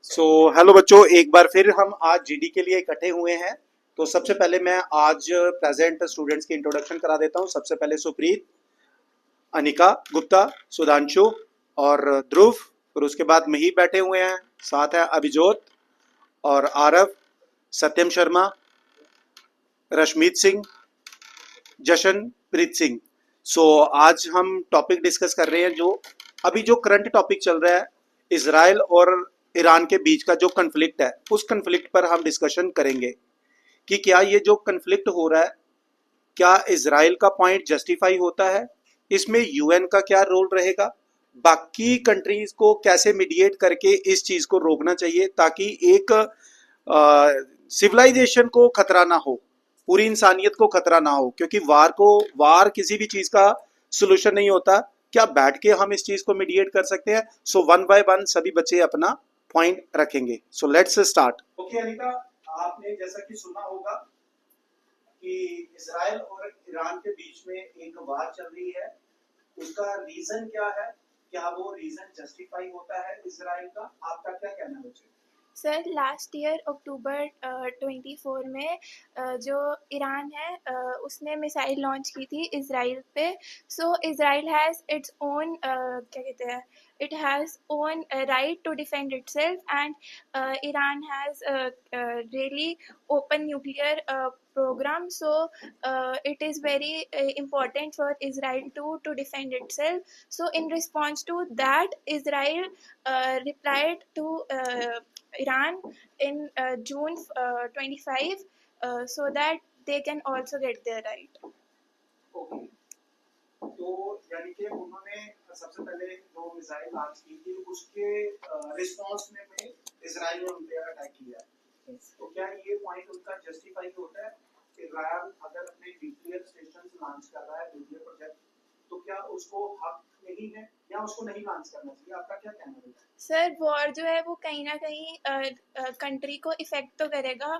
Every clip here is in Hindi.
हेलो बच्चों, एक बार फिर हम आज जीडी के लिए इकट्ठे हुए हैं। तो सबसे पहले मैं आज प्रेजेंट स्टूडेंट्स की इंट्रोडक्शन करा देता हूं। सबसे पहले सुप्रीत, अनिका गुप्ता, सुधांशु और ध्रुव। और उसके बाद मही बैठे हुए हैं, साथ है अभिजोत और आरव, सत्यम शर्मा, रश्मीत सिंह, जशनप्रीत सिंह। आज हम टॉपिक डिस्कस कर रहे हैं जो अभी जो करंट टॉपिक चल रहा है, इजराइल और ईरान के बीच का जो कन्फ्लिक्ट है, उस कन्फ्लिक्ट पर हम डिस्कशन करेंगे कि क्या ये जो कन्फ्लिक्ट हो रहा है, क्या इजराइल का पॉइंट जस्टिफाई होता है, इसमें यूएन का क्या रोल रहेगा, बाकी कंट्रीज को कैसे मीडिएट करके इस चीज को रोकना चाहिए ताकि एक सिविलाइजेशन को खतरा ना हो, पूरी इंसानियत को खतरा ना हो। क्योंकि वार किसी भी चीज का सोल्यूशन नहीं होता। क्या बैठ के हम इस चीज को मीडिएट कर सकते हैं? वन बाय वन सभी बच्चे अपना पॉइंट रखेंगे। Let's start. ओके अनिका, आपने जैसा कि सुना होगा कि इजराइल और ईरान के बीच में एक वार चल रही है, उसका रीजन क्या है? क्या वो रीजन जस्टिफाई होता है इजराइल का? आपका क्या कहना है बच्चे? सर लास्ट ईयर अक्टूबर 24 में जो ईरान है उसने मिसाइल लॉन्च की थी इजराइल पे। So Israel has its own क्या कहते हैं, it has own right to defend itself and Iran has really open nuclear program. So it is very important for Israel to defend itself. So in response to that, Israel replied to Iran in June 25, so that they can also get their right. Okay, तो यानी कि उन्होंने सबसे पहले जो मिसाइल लॉन्च की थी उसके रिस्पांस में इजराइल ने उन पे अटैक किया। Yes. तो क्या ये पॉइंट उनका जस्टिफाई होता है? ईरान अगर अपने न्यूक्लियर स्टेशन लॉन्च कर रहा है, न्यूक्लियर प्रोजेक्ट, तो क्या उसको हक नहीं है या उसको नहीं लॉन्च करना चाहिए? आपका क्या कहना है? सर वॉर जो है वो कहीं ना कहीं कंट्री को इफ़ेक्ट तो करेगा,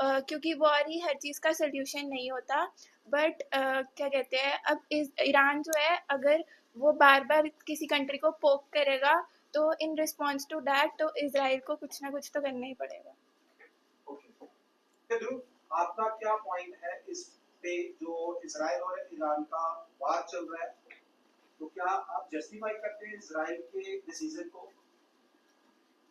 क्योंकि वॉर ही हर चीज़ का सल्यूशन नहीं होता। बट क्या कहते हैं, अब ईरान जो है अगर वो बार बार किसी कंट्री को पोक करेगा तो इन रिस्पॉन्स टू दैट तो इजराइल को कुछ ना कुछ तो करना ही पड़ेगा। ओके ध्रुव, आपका क्या पॉइंट है इस पे जो इजराइल और ईरान का वार चल रहा है? तो क्या आप जस्टिफाई करते हैं इजराइल के डिसीजन को?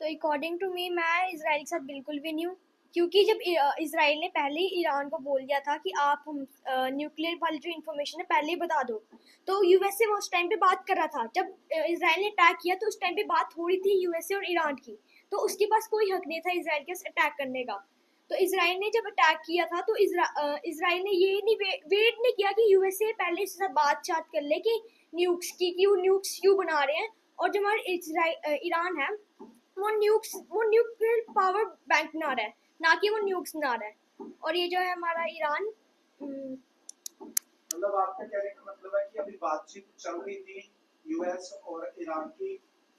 तो अकॉर्डिंग टू मी मैं इजराइल के साथ बिल्कुल भी नहीं हूँ, क्योंकि जब इजराइल ने पहले ही ईरान को बोल दिया था कि आप न्यूक्लियर वाली जो इन्फॉर्मेशन है पहले ही बता दो, तो यूएसए वो उस टाइम पे बात कर रहा था। जब इजराइल ने अटैक किया तो उस टाइम पे बात हो रही थी यूएसए और ईरान की, तो उसके पास कोई हक नहीं था इजराइल के अटैक करने का। तो इजराइल ने जब अटैक किया था तो इजराइल ने ये नहीं वेट नहीं किया कि यूएसए पहले इससे बातचीत कर ले कि न्यूक्स की क्यों न्यूक्स क्यों बना रहे हैं। और जो हमारे ईरान है वो न्यूक्लियर पावर बैंक बना रहा है, ना कि वो न्यूक्स बना रहा है। और ये जो है हमारा ईरान, मतलब आपका कहने का मतलब है कि अभी बातचीत चल रही थी यूएस और ईरान की,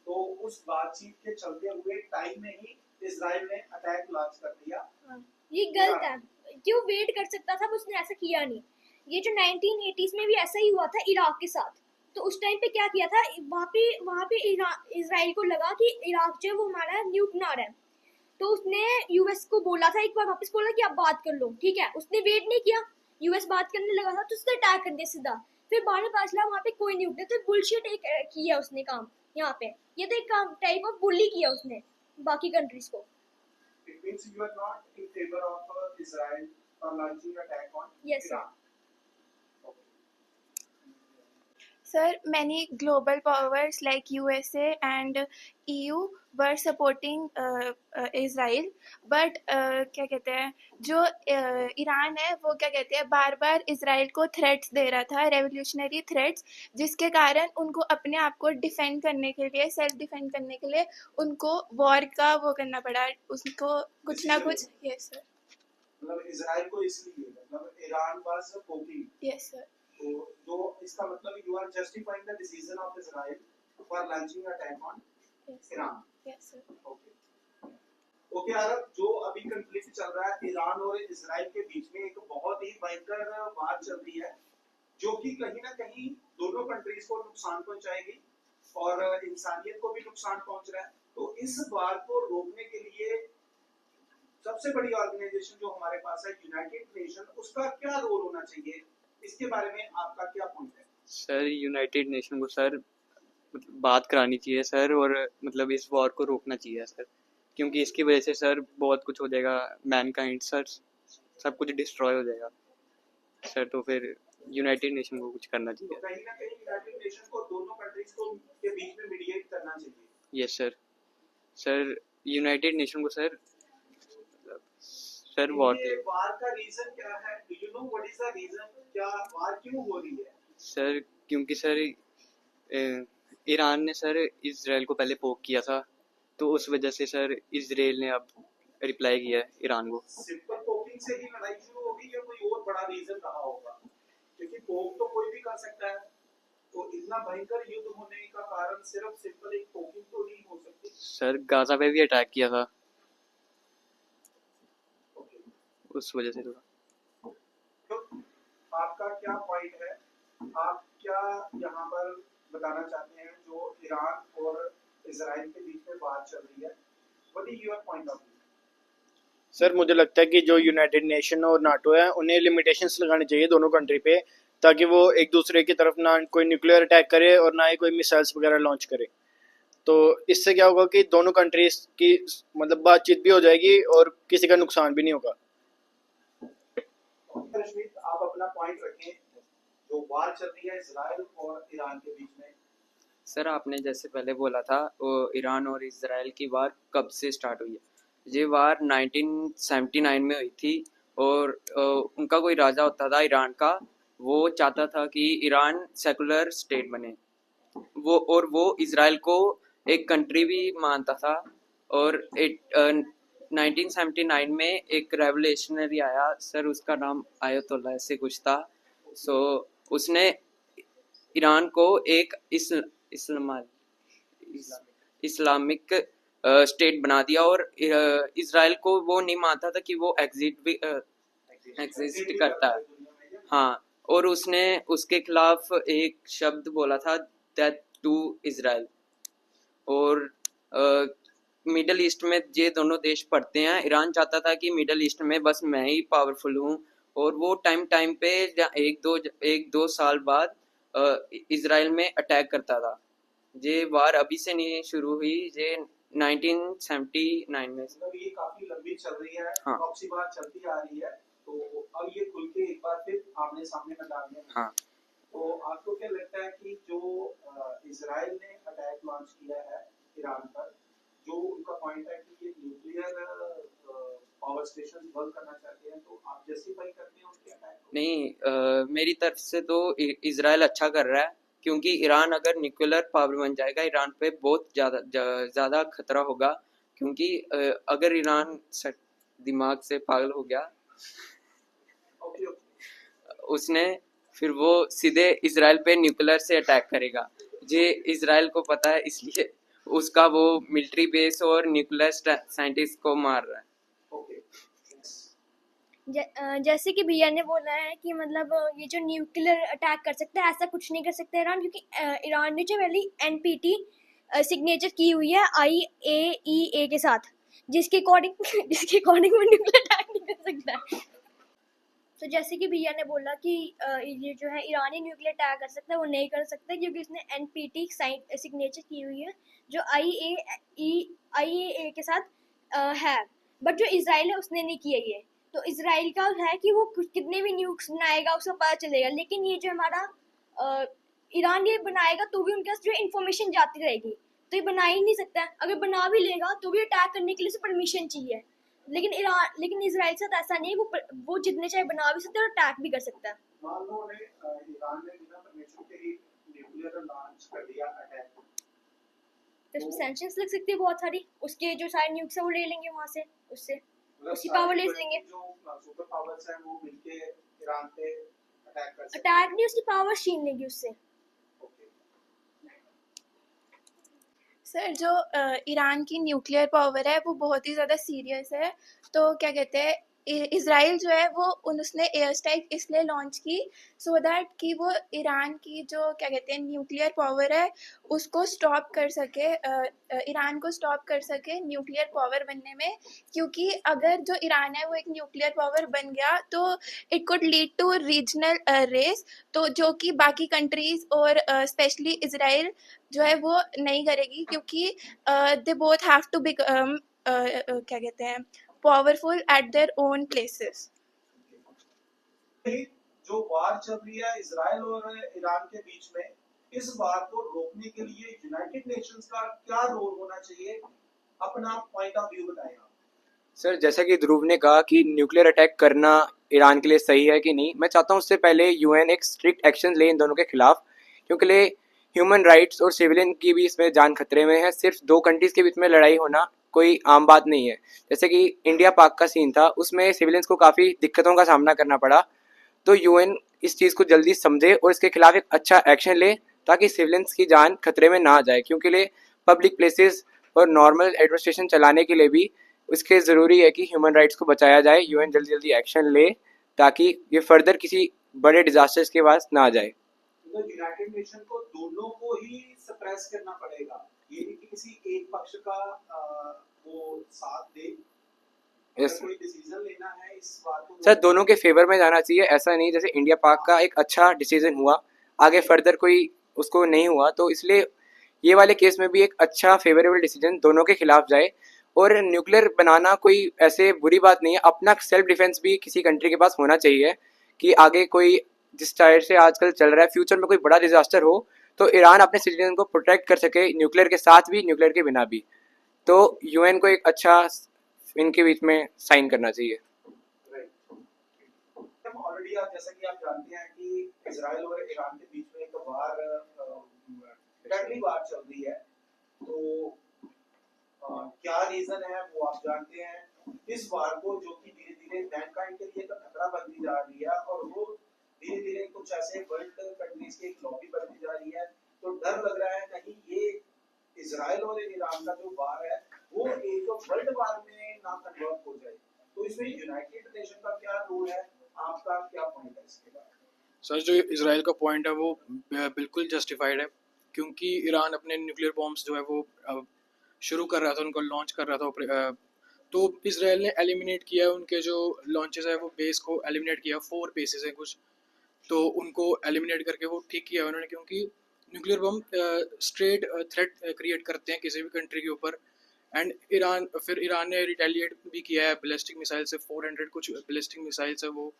तो उस बातचीत के चलते हुए टाइम में ही इजराइल ने अटैक लॉन्च कर दिया। ये गलत है। क्यों वेट कर सकता था, उसने ऐसा किया नहीं। ये जो 1980s में भी ऐसा ही हुआ था इराक के साथ। तो उस टाइम पे क्या किया था, वहाँ पे इजराइल को लगा कि इराक जो है वो हमारा न्यूक बना रहा है, तो उसने यूएस को बोला था, एक बार वापस बोला कि आप बात कर लो, ठीक है। उसने वेट नहीं किया, यूएस बात करने लगा था तो उसने अटैक कर दिया सीधा। फिर बाद में पता चला वहाँ पे कोई न्यूक नहीं, तो बुलशिट एक किया उसने काम यहाँ पे। ये तो एक टाइप ऑफ बुली किया उसने बाकी कंट्रीज को। It means you are not in favor of Israel for launching attack on Yes, sir. Iran. Sir, many global powers like USA and EU were supporting Israel, but क्या कहते हैं, जो ईरान है वो क्या कहते हैं बार बार इसराइल को थ्रेट्स दे रहा था, रेवोल्यूशनरी थ्रेट्स, जिसके कारण उनको अपने आप को डिफेंड करने के लिए, सेल्फ डिफेंड करने के लिए उनको वॉर का वो करना पड़ा, उसको कुछ ना कुछ। Yes sir. मतलब इजराइल को इसलिए, मतलब Iran was poking. Yes sir. तो जो इसका मतलब you are justifying the decision of Israel for launching attack on Iran. Yes sir. Okay okay Arab, जो अभी कंफ्लिक्ट चल रहा है ईरान और इजराइल के बीच में, एक बहुत ही भयंकर वार चल रही है जो कि कहीं ना कहीं दोनों कंट्रीज को नुकसान पहुंचाएगी और इंसानियत को भी नुकसान पहुंच रहा है। तो इस वार को रोकने के सबसे बड़ी ऑर्गेनाइजेशन जो हमारे पास है यूनाइटेड नेशन, उसका क्या रोल होना चाहिए, इसके बारे में आपका क्या पॉइंट है? सर यूनाइटेड नेशन को सर मतलब बात करानी चाहिए सर, और मतलब इस वॉर को रोकना चाहिए सर, क्योंकि इसकी वजह से सर बहुत कुछ हो जाएगा, मैनकाइंड सर सब कुछ डिस्ट्रॉय हो जाएगा सर। तो फिर यूनाइटेड नेशन को कुछ करना तो चाहिए। कहीं ना कहीं यूनाइटेड नेशन को दोनों कंट्रीज को के बीच में मीडिएट करना चाहिए। Yes sir. Sir United Nation को सर वॉर ये वार का रीजन क्या है? Do you know what is the reason? क्या वार क्यों हो रही है? सर क्योंकि सर ईरान ने सर इसराइल को पहले पोक किया था, तो उस वजह से सर इसराइल ने अब रिप्लाई किया है ईरान को। सिंपल पोकिंग से ही लड़ाई शुरू होगी या कोई और बड़ा रीजन रहा होगा? क्योंकि पोक तो कोई भी कर सकता है, तो इतना भयंकर युद्ध होने का कारण सिर्फ सिंपल एक पोकिंग तो नहीं हो सकती। सर गाजा पे भी अटैक किया था, ओके, उस वजह से थोड़ा। तो आपका क्या पॉइंट है? आप क्या यहाँ पर बताना चाहते हैं जो ईरान और इजराइल के बीच में बात चल रही है? What is your point of view? Sir मुझे लगता है कि जो यूनाइटेड नेशन और नाटो है उन्हें लिमिटेशंस लगानी चाहिए दोनों कंट्री पे, ताकि वो एक दूसरे की तरफ ना कोई न्यूक्लियर अटैक करे और ना ही कोई मिसाइल्स वगैरह लॉन्च करे। तो इससे क्या होगा कि दोनों कंट्रीज की मतलब बातचीत भी हो जाएगी और किसी का नुकसान भी नहीं होगा। रश्मित, आप अपना पॉइंट रखें। जो वार चल रही है इजराइल और ईरान के बीच में, सर आपने जैसे पहले बोला था वो ईरान और इसराइल की वार कब से स्टार्ट हुई है? ये वार 1979 में हुई थी, और उनका कोई राजा होता था ईरान का, वो चाहता था कि ईरान सेकुलर स्टेट बने, वो इसराइल को एक कंट्री भी मानता था। और 1979 में एक रेवोल्यूशनरी आया सर, उसका नाम आयतुल्लाह ऐसे कुछ था। सो उसने ईरान को एक इस्लामिक स्टेट बना दिया, और इसराइल को वो नहीं मानता था कि वो एग्जिस्ट करता है। हाँ, और उसने उसके खिलाफ एक शब्द बोला था, डेथ टू इसराइल। और मिडल ईस्ट में ये दोनों देश पड़ते हैं। ईरान चाहता था कि मिडल ईस्ट में बस मैं ही पावरफुल हूँ, और वो टाइम पे एक दो साल बाद इसराइल में अटैक करता था। ये वार अभी से नहीं शुरू हुई, ये 1979 में। मतलब ये काफी लंबी चल रही है, हाँ। काफी बार चलती आ रही है, तो अब ये खुल के एक बार फिर आमने सामने में डालने में। हाँ। तो आपको क्या लगता है कि जो इजराइल ने अटैक लॉन्च किया है ईरान पर, जो उनका पॉइंट है कि ये न्यूक्लियर पावर स्टेशन बंद करना चाहते हैं, तो आप जस्टिफाई करते हैं उनके अटैक को? नहीं, मेरी तरफ से तो इसराइल अच्छा कर रहा है, क्योंकि ईरान अगर न्यूक्लियर पावर बन जाएगा, ईरान पे बहुत ज़्यादा खतरा होगा। क्योंकि अगर ईरान दिमाग से पागल हो गया, ओके, उसने फिर वो सीधे इसराइल पे न्यूक्लियर से अटैक करेगा। ये इसराइल को पता है, इसलिए उसका वो मिलिट्री बेस और न्यूक्लियर साइंटिस्ट को मार रहा है। जैसे कि भैया ने बोला है कि मतलब ये जो न्यूक्लियर अटैक कर सकता है, ऐसा कुछ नहीं कर सकता ईरान, क्योंकि ईरान ने जो पहले NPT सिग्नेचर की हुई है IAEA के साथ, जिसके अकॉर्डिंग वो न्यूक्लियर अटैक नहीं कर सकता। तो जैसे कि भैया ने बोला कि ये जो है ईरान ही न्यूक्लियर अटैक कर सकता है, वो नहीं कर सकता क्योंकि उसने NPT सिग्नेचर की हुई है जो IAEA के साथ है। बट जो इसराइल है उसने नहीं किया ये। तो इसराइल का है कि वो कितने भी न्यूक्स बनाएगा उसको पता चलेगा, लेकिन ये जो हमारा ईरान ये बनाएगा तो भी उनके पास जो इन्फॉर्मेशन जाती रहेगी, तो ये बना ही नहीं सकता। अगर बना भी लेगा तो भी अटैक करने के लिए उसे परमिशन चाहिए। लेकिन इसराइल के साथ ऐसा नहीं है, वो जितने चाहे बना भी सकता है और अटैक भी कर सकता है। मान लो ईरान ने बिना परमिशन के ही न्यूक्लियर लॉन्च कर दिया अटैक, तो सैंक्शंस लग सकती है बहुत सारी, उसके जो सारे न्यूक्स है वो ले लेंगे वहाँ से, उससे उसकी पावर ले लेंगे। जो सुपर पावर्स हैं वो मिलके ईरान पे अटैक कर सकते हैं। अटैक नहीं, उसकी पावर छीन लेंगी उससे। सर जो ईरान की न्यूक्लियर पावर है वो बहुत ही ज़्यादा सीरियस है। तो क्या कहते हैं, इसराइल जो है वो उसने एयर स्ट्राइक इसलिए लॉन्च की सो दैट कि वो ईरान की जो क्या कहते हैं न्यूक्लियर पावर है उसको स्टॉप कर सके, ईरान को स्टॉप कर सके न्यूक्लियर पावर बनने में, क्योंकि अगर जो ईरान है वो एक न्यूक्लियर पावर बन गया तो it could lead to regional race, तो जो कि बाकी कंट्रीज और स्पेशली इसराइल जो है वो नहीं करेगी, क्योंकि they both have to become क्या कहते हैं powerful at their own places. जो वार चल रही है इजराइल और ईरान के बीच में, इस वार को रोकने के लिए यूनाइटेड नेशंस का क्या रोल होना चाहिए, अपना पॉइंट ऑफ व्यू बताएं आप। सर, जैसा कि ध्रुव ने कहा कि न्यूक्लियर अटैक करना ईरान के लिए सही है कि नहीं, मैं चाहता हूँ उससे पहले यूएन एक स्ट्रिक्ट एक्शन ले इन दोनों के खिलाफ, क्योंकि ह्यूमन राइट्स और सिविलियन की भी इसमें जान खतरे में है। सिर्फ दो कंट्रीज़ के बीच में लड़ाई होना कोई आम बात नहीं है। जैसे कि इंडिया पाक का सीन था, उसमें सिविलियंस को काफ़ी दिक्कतों का सामना करना पड़ा। तो यूएन इस चीज़ को जल्दी समझे और इसके खिलाफ एक अच्छा एक्शन ले, ताकि सिविलियंस की जान खतरे में ना आ जाए, क्योंकि लिए पब्लिक प्लेसेस और नॉर्मल एडमिनिस्ट्रेशन चलाने के लिए भी इसके ज़रूरी है कि ह्यूमन राइट्स को बचाया जाए। यूएन जल्दी जल्दी एक्शन ले ताकि ये फर्दर किसी बड़े डिजास्टर्स के पास ना आ जाए। तो यूनाइटेड नेशन को दोनों को ही सप्रेस करना पड़ेगा, ये नहीं कि किसी एक पक्ष का वो साथ दे। Yes. कोई डिसीजन लेना है इस बात को सर, दोनों के फेवर में जाना चाहिए, ऐसा नहीं जैसे इंडिया पाक का एक अच्छा डिसीजन हुआ, आगे फर्दर कोई उसको नहीं हुआ, तो इसलिए ये वाले केस में भी एक अच्छा फेवरेबल डिसीजन दोनों के खिलाफ जाए। और न्यूक्लियर बनाना कोई ऐसे बुरी बात नहीं है, अपना सेल्फ डिफेंस भी किसी कंट्री के पास होना चाहिए कि आगे कोई जिस टाइप से आजकल चल रहा है, फ्यूचर में कोई बड़ा डिजास्टर हो तो ईरान अपने सिटीजन को प्रोटेक्ट कर सके, न्यूक्लियर के साथ भी न्यूक्लियर के बिना भी। तो यूएन को एक अच्छा इनके बीच में साइन करना चाहिए। हम ऑलरेडी आप जैसा कि आप जानते हैं कि इजराइल और ईरान के बीच में एक वार, डेडली वार चल रही है, तो क्या रीजन है वो आप जानते हैं। इस वार को जो कि धीरे धीरे मैनकाइंड के लिए एक खतरा बनती जा रही है और वो धीरे धीरे कुछ ऐसे वर्ल्ड कंट्रीज की एक लॉबी बनती जा रही है, तो डर लग रहा है कहीं ये इजराइल और ईरान का जो वार है वो एक वर्ल्ड वार में ना कन्वर्ट हो जाए। तो इसमें यूनाइटेड नेशन का क्या रोल है, आपका क्या पॉइंट है इसके बारे में? सर, जो इसराइल का पॉइंट है वो बिल्कुल जस्टिफाइड है, क्योंकि ईरान अपने न्यूक्लियर बॉम्ब्स जो है वो शुरू कर रहा था, उनको लॉन्च कर रहा था, तो इसराइल ने एलिमिनेट किया उनके जो लॉन्चेस है, वो बेस को एलिमिनेट किया। 4 बेसेस हैं कुछ, तो उनको एलिमिनेट करके वो ठीक किया उन्होंने, क्योंकि nuclear bomb straight threat create करते हैं किसी भी कंट्री के ऊपर। एंड ईरान ने रिटेलिएट भी किया है बैलिस्टिक मिसाइल से, 400 कुछ बैलिस्टिक मिसाइल्स है वो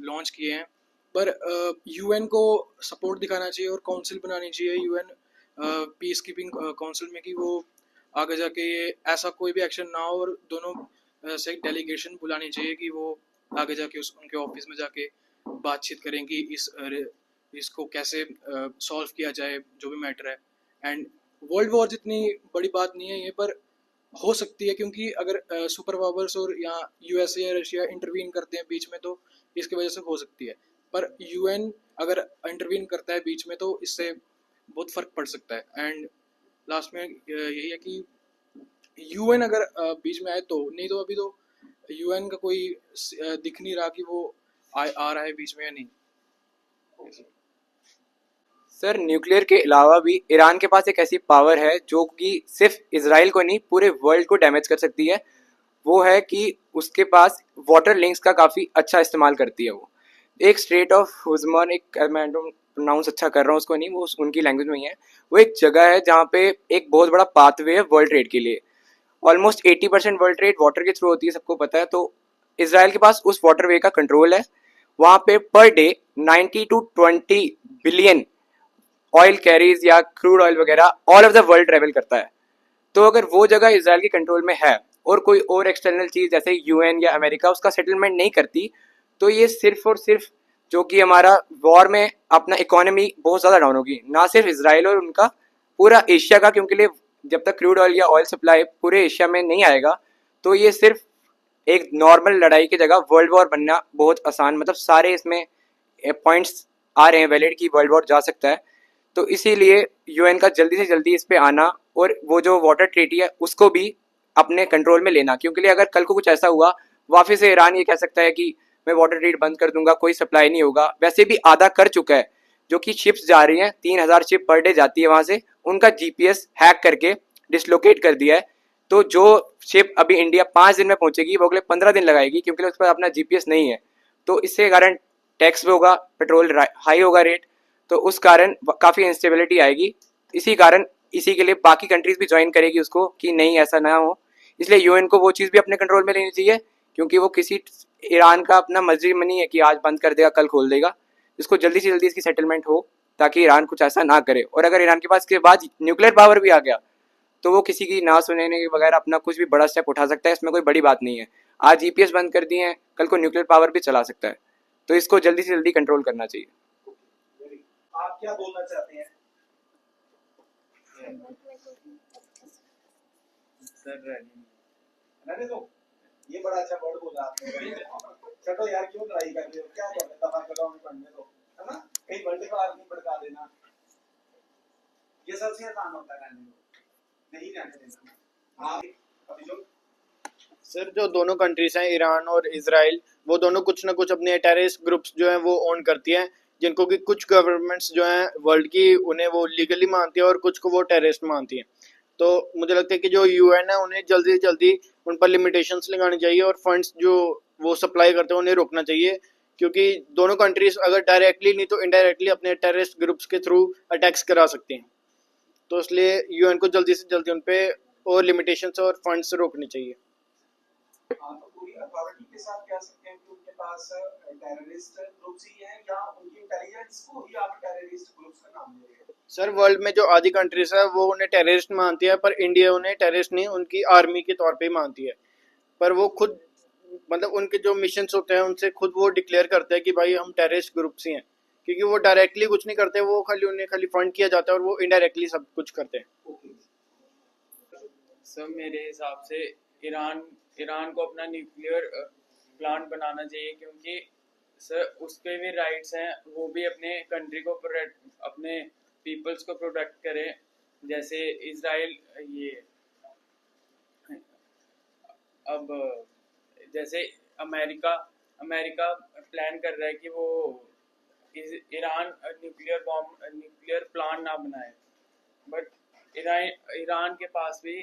लॉन्च किए हैं। पर यूएन को सपोर्ट दिखाना चाहिए और काउंसिल बनानी चाहिए यूएन पीस कीपिंग काउंसिल में, कि वो आगे जाके ये ऐसा कोई भी एक्शन ना हो, और दोनों से डेलीगेशन बुलानी चाहिए कि वो आगे जाके उनके ऑफिस में जाके बातचीत करें कि इसको कैसे सॉल्व किया जाए, जो भी मैटर है। एंड वर्ल्ड वॉर जितनी बड़ी बात नहीं है ये, पर हो सकती है, क्योंकि अगर सुपर पावर्स और या यूएसए या रशिया इंटरवीन करते हैं बीच में, तो इसकी वजह से हो सकती है। पर यूएन अगर इंटरवीन करता है बीच में तो इससे बहुत फ़र्क पड़ सकता है। एंड लास्ट में यही है कि यूएन अगर बीच में आए तो, नहीं तो अभी तो यूएन का कोई दिख नहीं रहा कि वो आ रहा है बीच में या नहीं। सर, न्यूक्लियर के अलावा भी ईरान के पास एक ऐसी पावर है जो कि सिर्फ इसराइल को नहीं पूरे वर्ल्ड को डैमेज कर सकती है। वो है कि उसके पास वाटर लिंक्स का काफ़ी अच्छा इस्तेमाल करती है। वो एक स्ट्रेट ऑफ हुजमन, एक मैं प्रोनाउंस अच्छा कर रहा हूँ उसको नहीं, वो उनकी लैंग्वेज में ही है, वो एक जगह है जहाँ पे एक बहुत बड़ा पाथवे है वर्ल्ड ट्रेड के लिए। ऑलमोस्ट 80% वर्ल्ड ट्रेड वाटर के थ्रू होती है, सबको पता है। तो इसराइल के पास उस वाटरवे का कंट्रोल है। वहाँ पे per day 90 to 20 billion oil carries या क्रूड ऑयल वगैरह all of the world travel करता है। तो अगर वो जगह इसराइल के कंट्रोल में है और कोई और एक्सटर्नल चीज़ जैसे यूएन या अमेरिका उसका सेटलमेंट नहीं करती, तो ये सिर्फ और सिर्फ जो कि हमारा वॉर में अपना इकोनॉमी बहुत ज़्यादा डाउन होगी, ना सिर्फ इसराइल और उनका, पूरा एशिया का, क्योंकि जब तक क्रूड ऑयल या ऑयल सप्लाई पूरे एशिया में नहीं आएगा तो ये सिर्फ एक नॉर्मल लड़ाई की जगह वर्ल्ड वॉर बनना बहुत आसान, मतलब सारे इसमें पॉइंट्स आ रहे हैं वैलिड कि वर्ल्ड वॉर जा सकता है। तो इसीलिए यूएन का जल्दी से जल्दी इस पे आना और वो जो वाटर ट्रीटी है उसको भी अपने कंट्रोल में लेना, क्योंकि अगर कल को कुछ ऐसा हुआ वापस से ईरान ये कह सकता है कि मैं वाटर ट्रेड बंद कर दूंगा, कोई सप्लाई नहीं होगा। वैसे भी आधा कर चुका है, जो कि शिप्स जा रही हैं, 3000 शिप पर डे जाती है वहाँ से, उनका जीपीएस हैक करके डिसलोकेट कर दिया है। तो जो शिप अभी इंडिया 5 दिन में पहुंचेगी वो अगले 15 दिन लगाएगी, क्योंकि उसके पास अपना जीपीएस नहीं है। तो इससे कारण टैक्स भी होगा, पेट्रोल हाई होगा रेट, तो उस कारण काफ़ी इंस्टेबिलिटी आएगी। इसी कारण इसी के लिए बाकी कंट्रीज भी ज्वाइन करेगी उसको कि नहीं ऐसा ना हो। इसलिए यूएन को वो चीज़ भी अपने कंट्रोल में लेनी चाहिए, क्योंकि वो किसी ईरान का अपना मर्जी में नहीं है कि आज बंद कर देगा कल खोल देगा। इसको जल्दी से जल्दी इसकी सेटलमेंट हो ताकि ईरान कुछ ऐसा ना करे। और अगर ईरान के पास के बाद न्यूक्लियर पावर भी आ गया तो वो किसी की ना सुनने के बगैर अपना कुछ भी बड़ा स्टेप उठा सकता है। इसमें कोई बड़ी बात नहीं है। आज जीपीएस बंद कर दिए हैं, कल को न्यूक्लियर पावर भी चला सकता है। तो इसको जल्दी से जल्दी कंट्रोल करना चाहिए। आप क्या बोलना चाहते हैं? सर रहने दो, ये बड़ा अच्छा वर्ड बोला आपने। चलो यार, क्यों लड़ाई कर रहे हो? क्या कर रहे हो? दफा करो, हमें पढ़ने दो, है ना? कहीं वर्ल्ड का आदमी भड़का देना, ये सबसे आसान होता है। रहने दो, नहीं रहने देना। आप अभी जो सर जो दोनों कंट्रीज हैं ईरान और इजराइल, वो दोनों कुछ ना कुछ अपने टेररिस्ट ग्रुप्स जो हैं वो ओन करती हैं, जिनको कि कुछ गवर्नमेंट्स जो हैं वर्ल्ड की उन्हें वो लीगली मानती है और कुछ को वो टेररिस्ट मानती हैं। तो मुझे लगता है कि जो यूएन है उन्हें जल्दी से जल्दी उन पर लिमिटेशंस लगानी चाहिए और फंड्स जो वो सप्लाई करते हैं उन्हें रोकना चाहिए, क्योंकि दोनों कंट्रीज अगर डायरेक्टली नहीं तो इनडायरेक्टली अपने टेररिस्ट ग्रुप्स के थ्रू अटैक्स करा सकते हैं। तो इसलिए यूएन को जल्दी से जल्दी उन पे और लिमिटेशंस और फंड्स रोकने चाहिए। आप पूरी अथॉरिटी के साथ कह सकते हैं कि उनके पास टेररिस्ट ग्रुप्स ही हैं, या उनकी इंटेलिजेंस को ही आप टेररिस्ट ग्रुप्स का नाम दे रहे हैं? सर वर्ल्ड में जो आधी कंट्रीज है वो उन्हें टेररिस्ट मानती है, पर इंडिया उन्हें टेररिस्ट नहीं, उनकी आर्मी के तौर पे ही मानती है। पर वो खुद मतलब उनके जो मिशंस होते हैं उनसे खुद वो डिक्लेयर करते हैं कि भाई हम टेररिस्ट ग्रुप्स ही हैं, क्योंकि वो डायरेक्टली कुछ नहीं करते, वो खाली उन्हें खाली फंड किया जाता है और वो इनडायरेक्टली सब कुछ करते हैं। सर मेरे हिसाब से ईरान को अपना न्यूक्लियर प्लांट बनाना चाहिए, क्योंकि सर उसके भी राइट्स हैं, वो भी अपने कंट्री को अपने पीपल्स को प्रोटेक्ट करे। जैसे इजराइल ये अब जैसे अमेरिका प्लान कर रहा है कि वो ईरान न्यूक्लियर प्लांट ना बनाए, बट ईरान के पास भी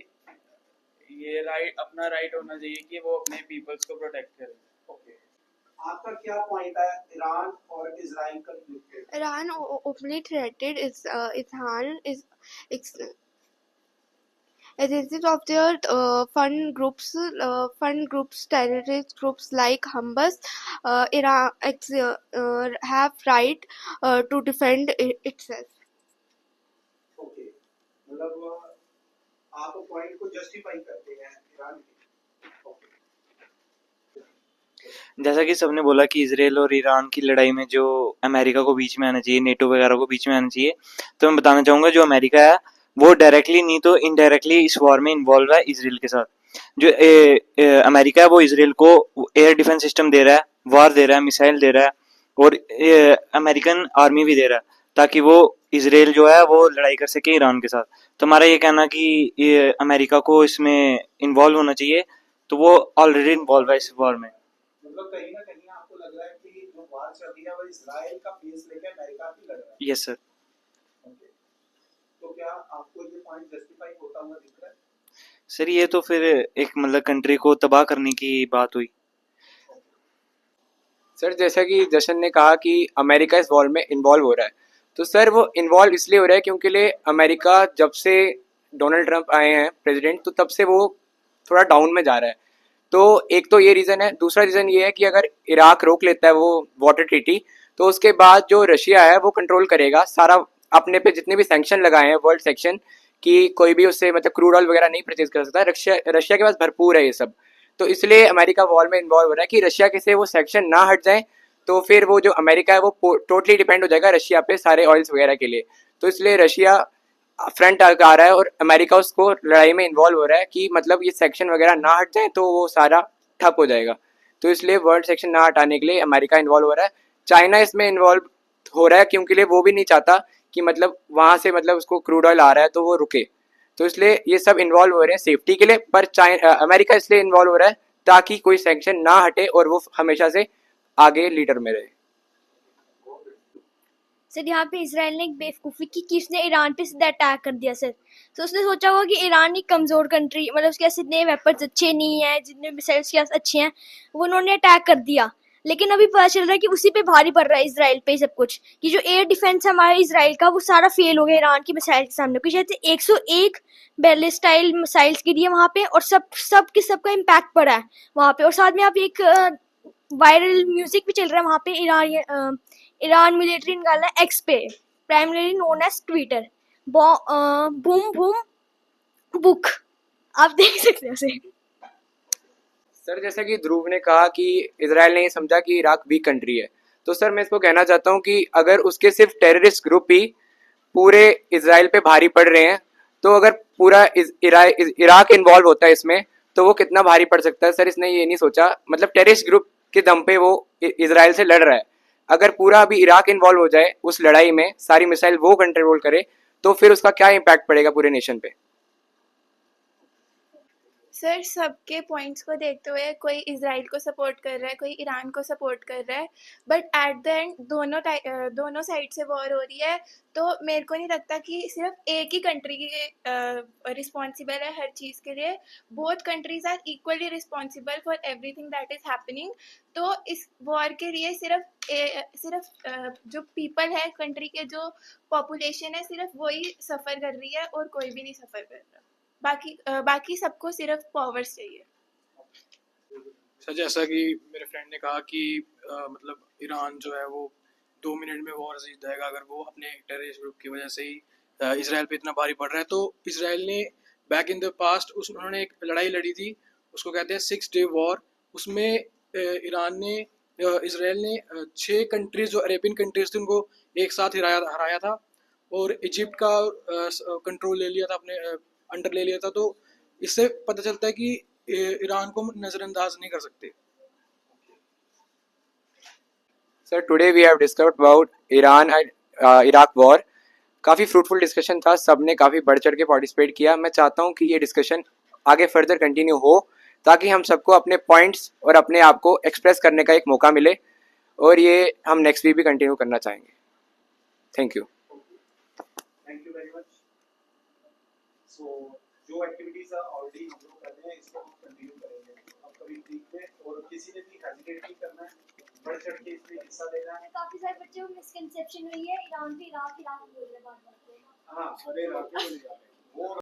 ये अपना राइट होना चाहिए कि वो अपने पीपल्स को प्रोटेक्ट करे। ओके, आपका क्या पॉइंट है ईरान और इजराइल का nuclear? Iran openly threatened Isfahan existence of their fund groups, terrorist groups like Hamas. Iran have right to defend itself. Okay, मतलब आप पॉइंट को जस्टिफाई करते हैं ईरान के। जैसा कि सबने बोला कि इसराइल और ईरान की लड़ाई में जो अमेरिका को बीच में आना चाहिए, नेटो वगैरह को बीच में आना चाहिए, तो मैं बताना चाहूँगा जो अमेरिका है वो डायरेक्टली नहीं तो इनडायरेक्टली इस वॉर में इन्वॉल्व है इसराइल के साथ। जो अमेरिका है वो इसराइल को एयर डिफेंस सिस्टम दे रहा है, वार दे रहा है, मिसाइल दे रहा है, और अमेरिकन आर्मी भी दे रहा है ताकि वो इसराइल जो है वो लड़ाई कर सके ईरान के साथ। तो हमारा ये कहना कि ये अमेरिका को इसमें इन्वॉल्व होना चाहिए, तो वो ऑलरेडी इन्वॉल्व है इस वॉर में। मतलब कहीं ना कहीं आपको लग रहा है कि जो वार चल रही है वो इजराइल का फेस लेके अमेरिका की लड़ रहा है। Yes sir. ओके, तो क्या आपको ये पॉइंट जस्टिफाई होता हुआ दिख रहा है? सर ये तो फिर एक मतलब कंट्री को तबाह करने की बात हुई। सर जैसा कि जशन ने कहा कि अमेरिका इस वॉर में इन्वॉल्व हो रहा है, तो सर वो इन्वॉल्व इसलिए हो रहा है क्योंकि अमेरिका जब से डोनाल्ड ट्रंप आए हैं प्रेसिडेंट, तो तब से वो थोड़ा डाउन में जा रहा है। तो एक तो ये रीज़न है। दूसरा रीज़न ये है कि अगर इराक रोक लेता है वो वाटर ट्रीटी, तो उसके बाद जो रशिया है वो कंट्रोल करेगा सारा, अपने पे जितने भी सैंक्शन लगाए हैं वर्ल्ड सेक्शन, कि कोई भी उससे मतलब क्रूड ऑयल वगैरह नहीं परचेज कर सकता। रशिया के पास भरपूर है ये सब। तो इसलिए अमेरिका वॉर में इन्वॉल्व हो रहा है कि रशिया के से वो सेक्शन ना हट जाए, तो फिर वो जो अमेरिका है वो टोटली डिपेंड हो जाएगा रशिया पे सारे ऑयल्स वगैरह के लिए। तो इसलिए रशिया फ्रंट आ रहा है और अमेरिका उसको लड़ाई में इन्वॉल्व हो रहा है कि मतलब ये सेक्शन वगैरह ना हट जाए तो वो सारा ठप हो जाएगा। तो इसलिए वर्ल्ड सेक्शन ना हटाने के लिए अमेरिका इन्वॉल्व हो रहा है। चाइना इसमें इन्वॉल्व हो रहा है क्योंकि वो भी नहीं चाहता कि मतलब वहाँ से मतलब उसको क्रूड ऑयल आ रहा है तो वो रुके। तो इसलिए ये सब इन्वॉल्व हो रहे हैं सेफ्टी के लिए, पर अमेरिका इसलिए इन्वॉल्व हो रहा है ताकि कोई सैंक्शन ना हटे और वो हमेशा से आगे लीडर में रहे। सर यहाँ पे इसराइल ने एक बेवकूफ़ी की कि उसने ईरान पे सीधा अटैक कर दिया सर। तो उसने सोचा होगा कि ईरान एक कमज़ोर कंट्री, मतलब उसके पास इतने वेपन्स अच्छे नहीं हैं, जितने मिसाइल्स के पास अच्छे हैं, वो उन्होंने अटैक कर दिया। लेकिन अभी पता चल रहा है कि उसी पे भारी पड़ रहा है इसराइल पे सब कुछ, कि जो एयर डिफेंस है हमारा इसराइल का वो सारा फेल हो गया ईरान की मिसाइल के सामने। कुछ शायद से 101 बैलिस्टाइल मिसाइल्स गिरी है वहाँ पे, और सबका इम्पैक्ट पड़ा है वहाँ पे। और साथ में आप एक वायरल म्यूजिक भी चल रहा है वहाँ पे। ईरान मिलिट्री निकाला है एक्स पे, प्राइमरी नोन एज ट्विटर, बूम बूम बुक, आप देख सकते हो उसे। सर जैसा कि ध्रुव ने कहा कि इजराइल ने ये समझा कि इराक वीक कंट्री है, तो सर मैं इसको कहना चाहता हूँ कि अगर उसके सिर्फ टेररिस्ट ग्रुप ही पूरे इजराइल पे भारी पड़ रहे हैं, तो अगर पूरा इराक इन्वॉल्व होता है इसमें, तो वो कितना भारी पड़ सकता है। सर इसने ये नहीं सोचा, मतलब टेररिस्ट ग्रुप के दम पे वो इजराइल से लड़ रहा है। अगर पूरा अभी इराक इन्वॉल्व हो जाए उस लड़ाई में, सारी मिसाइल वो कंट्रोल करे, तो फिर उसका क्या इम्पैक्ट पड़ेगा पूरे नेशन पे। सर सबके पॉइंट्स को देखते हुए कोई इजराइल को सपोर्ट कर रहा है, कोई ईरान को सपोर्ट कर रहा है, बट एट द एंड दोनों साइड से वॉर हो रही है। तो मेरे को नहीं लगता कि सिर्फ एक ही कंट्री रिस्पॉन्सिबल है हर चीज़ के लिए। Both countries are equally responsible for everything that is happening. तो इस वॉर के लिए सिर्फ जो पीपल है कंट्री के, जो पॉपुलेशन है, सिर्फ वही सफ़र कर रही है और कोई भी नहीं सफ़र कर रहा। बाकी सबको सिर्फ पावर्स चाहिए। सर जैसा कि मेरे फ्रेंड ने कहा कि मतलब ईरान जो है वो 2 मिनट में वॉर जीत जाएगा अगर वो अपने टेररिस्ट ग्रुप की वजह से ही इसराइल पे इतना भारी पड़ रहा है। तो इसराइल ने बैक इन द पास्ट उन्होंने एक लड़ाई लड़ी थी, उसको कहते हैं 6 डे वॉर। उसमें इसराइल ने 6 कंट्रीज जो अरेबियन कंट्रीज थी उनको एक साथ हराया था, और इजिप्ट का कंट्रोल ले लिया था, अपने अंडर ले लिया था। तो इससे पता चलता है कि ईरान को नज़रअंदाज नहीं कर सकते। Sir today we have discussed about Iran and Iraq war. काफ़ी फ्रूटफुल डिस्कशन था, सब ने काफ़ी बढ़ चढ़ के पार्टिसिपेट किया। मैं चाहता हूँ कि ये डिस्कशन आगे फर्दर कंटिन्यू हो, ताकि हम सबको अपने पॉइंट्स और अपने आप को एक्सप्रेस करने का एक मौका मिले, और ये हम नेक्स्ट वीक भी कंटिन्यू करना चाहेंगे। Thank you. Thank you very much. So जो एक्टिविटीज ऑलरेडी हम लोग कर रहे हैं इसको हम कंटिन्यू करेंगे अपकमिंग वीक में, और किसी ने भी हेजिटेट नहीं करना है, बढ़ चढ़ के इसमें हिस्सा लेना है। काफी सारे बच्चों को मिसकंसेप्शन हुई है, ईरान पे इराक बोल रहे हैं बार-बार। हाँ, अरे इराक को ले जा रहे हैं वो